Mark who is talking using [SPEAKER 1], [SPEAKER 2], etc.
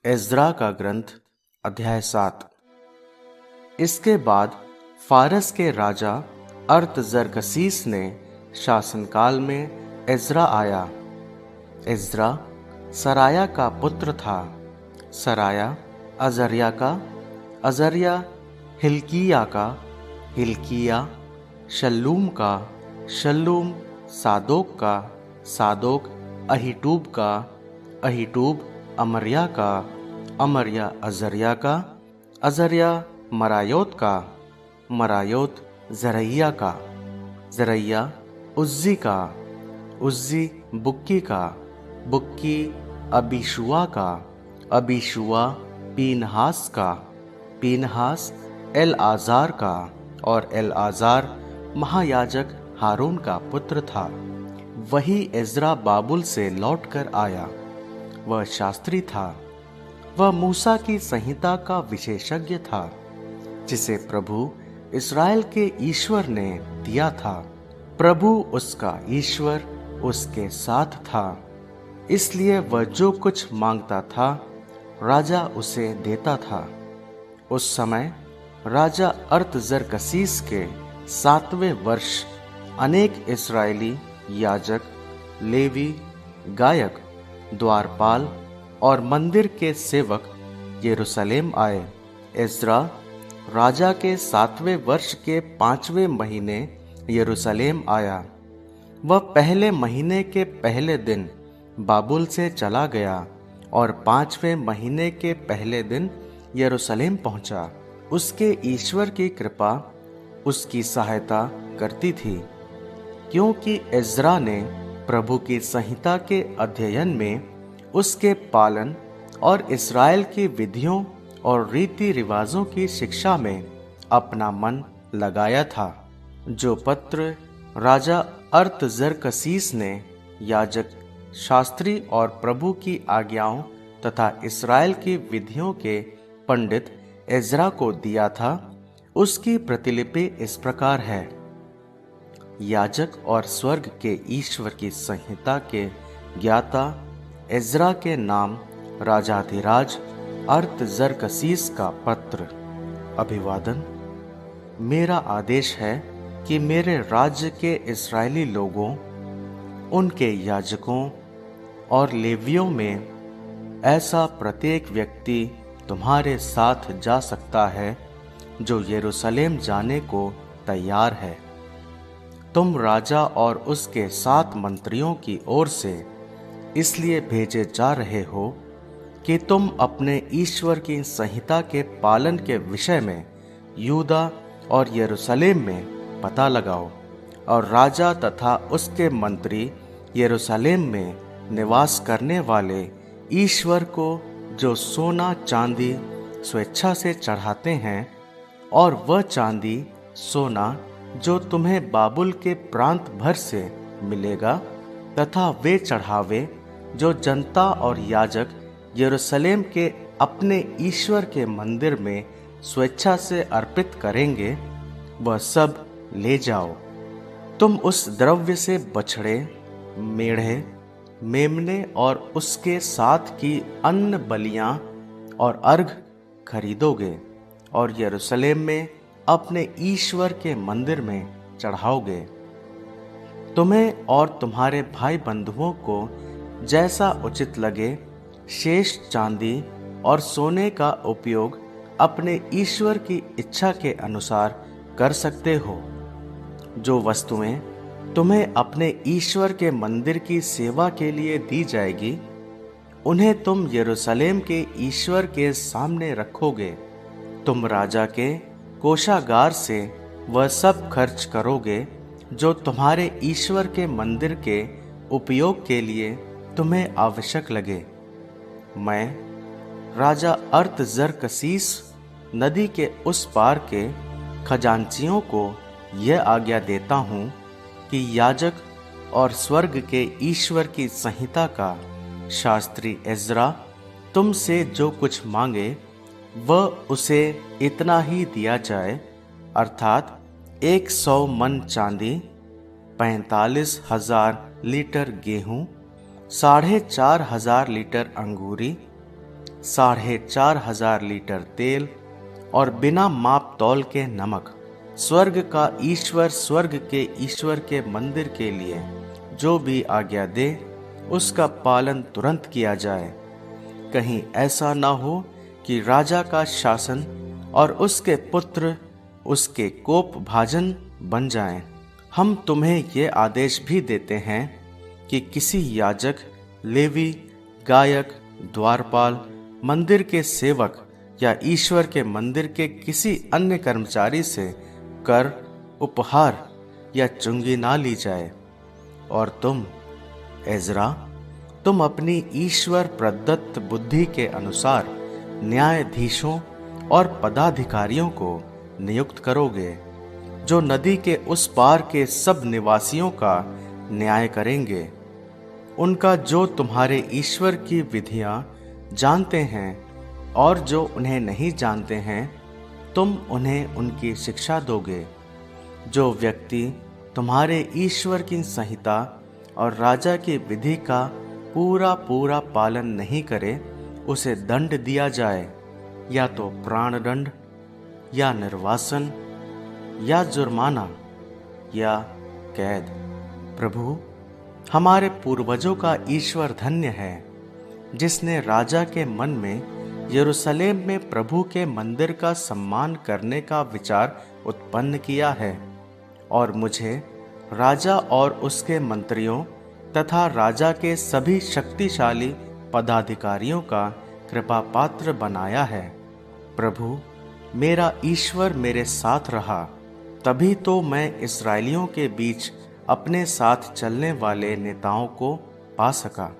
[SPEAKER 1] Ezra का ग्रंथ अध्याय 7। इसके बाद फारस के राजा अर्थजरकसीस ने शासनकाल में एज्रा आया। एज्रा सराया का पुत्र था, सराया अजर्या का, अजर्या हिल्किया का, हिल्किया शल्लूम का, शल्लूम सादोक का, सादोक अहीटूब का, अहीटूब अमर्या का, अमर्या अजर्या का, अजर्या मरायोत का, मरायोत जरैया का, जरैया उज्जी का, उज्जी बुक्की का, बुक्की अबीशुआ का, अबीशुआ पीनहास का, पीनहास एलआजार का, और एलआजार महायाजक हारून का पुत्र था। वही एज्रा बाबुल से लौटकर आया। वह शास्त्री था। वह मूसा की संहिता का विशेषज्ञ था, जिसे प्रभु इस्राएल के ईश्वर ने दिया था। प्रभु उसका ईश्वर उसके साथ था, इसलिए वह जो कुछ मांगता था राजा उसे देता था। उस समय राजा अर्थजरकसीस के 7वें वर्ष अनेक इस्राएली याजक, लेवी, गायक, द्वारपाल और मंदिर के सेवक यरूशलेम आए। एज्रा राजा के 7वें वर्ष के 5वें महीने यरूशलेम आया। वह पहले महीने के पहले दिन बाबुल से चला गया और 5वें महीने के पहले दिन यरूशलेम पहुंचा। उसके ईश्वर की कृपा उसकी सहायता करती थी, क्योंकि एज्रा ने प्रभु की संहिता के अध्ययन में, उसके पालन और इस्राएल की विधियों और रीति रिवाजों की शिक्षा में अपना मन लगाया था। जो पत्र राजा अर्थजरकसीस ने याजक, शास्त्री और प्रभु की आज्ञाओं तथा इस्राएल की विधियों के पंडित एज्रा को दिया था, उसकी प्रतिलिपि इस प्रकार है। याजक और स्वर्ग के ईश्वर की संहिता के ज्ञाता एज्रा के नाम राजाधिराज अर्थजरकसीस का पत्र। अभिवादन। मेरा आदेश है कि मेरे राज्य के इस्राएली लोगों, उनके याजकों और लेवियों में ऐसा प्रत्येक व्यक्ति तुम्हारे साथ जा सकता है जो यरूशलेम जाने को तैयार है। तुम राजा और उसके 7 मंत्रियों की ओर से इसलिए भेजे जा रहे हो कि तुम अपने ईश्वर की संहिता के पालन के विषय में यूदा और यरूशलेम में पता लगाओ, और राजा तथा उसके मंत्री यरूशलेम में निवास करने वाले ईश्वर को जो सोना चांदी स्वेच्छा से चढ़ाते हैं, और वह चांदी सोना जो तुम्हें बाबुल के प्रांत भर से मिलेगा, तथा वे चढ़ावे जो जनता और याजक यरूशलेम के अपने ईश्वर के मंदिर में स्वेच्छा से अर्पित करेंगे, वह सब ले जाओ। तुम उस द्रव्य से बछड़े, मेढ़े, मेमने और उसके साथ की अन्न बलियां और अर्घ खरीदोगे और यरूशलेम में अपने ईश्वर के मंदिर में चढ़ाओगे। तुम्हें और तुम्हारे भाई बंधुओं को जैसा उचित लगे शेष चांदी और सोने का उपयोग अपने ईश्वर की इच्छा के अनुसार कर सकते हो। जो वस्तुएं तुम्हें अपने ईश्वर के मंदिर की सेवा के लिए दी जाएगी, उन्हें तुम यरूशलेम के ईश्वर के सामने रखोगे। तुम राजा के कोषागार से वह सब खर्च करोगे जो तुम्हारे ईश्वर के मंदिर के उपयोग के लिए तुम्हें आवश्यक लगे। मैं राजा अर्थजरकसीस नदी के उस पार के खजांचियों को यह आज्ञा देता हूँ कि याजक और स्वर्ग के ईश्वर की संहिता का शास्त्री एज्रा तुमसे जो कुछ मांगे वह उसे इतना ही दिया जाए, अर्थात 100 मन चांदी, 45,000 लीटर गेहूं, 4,500 लीटर अंगूरी, 4,500 लीटर तेल और बिना माप तौल के नमक, स्वर्ग का ईश्वर स्वर्ग के ईश्वर के मंदिर के लिए जो भी आज्ञा दे उसका पालन तुरंत किया जाए। कहीं ऐसा ना हो कि राजा का शासन और उसके पुत्र उसके कोप भाजन बन जाएं। हम तुम्हें ये आदेश भी देते हैं कि किसी याजक, लेवी, गायक, द्वारपाल, मंदिर के सेवक या ईश्वर के मंदिर के किसी अन्य कर्मचारी से कर, उपहार या चुंगी ना ली जाए। और तुम एजरा, तुम अपनी ईश्वर प्रदत्त बुद्धि के अनुसार न्यायाधीशों और पदाधिकारियों को नियुक्त करोगे, जो नदी के उस पार के सब निवासियों का न्याय करेंगे। उनका जो तुम्हारे ईश्वर की विधियां जानते हैं और जो उन्हें नहीं जानते हैं, तुम उन्हें उनकी शिक्षा दोगे। जो व्यक्ति तुम्हारे ईश्वर की संहिता और राजा की विधि का पूरा पालन नहीं करे, उसे दंड दिया जाए, या तो प्राण दंड, या निर्वासन, या जुर्माना, या कैद। प्रभु, हमारे पूर्वजों का ईश्वर धन्य है, जिसने राजा के मन में यरूशलेम में प्रभु के मंदिर का सम्मान करने का विचार उत्पन्न किया है, और मुझे राजा और उसके मंत्रियों तथा राजा के सभी शक्तिशाली पदाधिकारियों का कृपा पात्र बनाया है। प्रभु, मेरा ईश्वर मेरे साथ रहा, तभी तो मैं इस्राएलियों के बीच अपने साथ चलने वाले नेताओं को पा सका।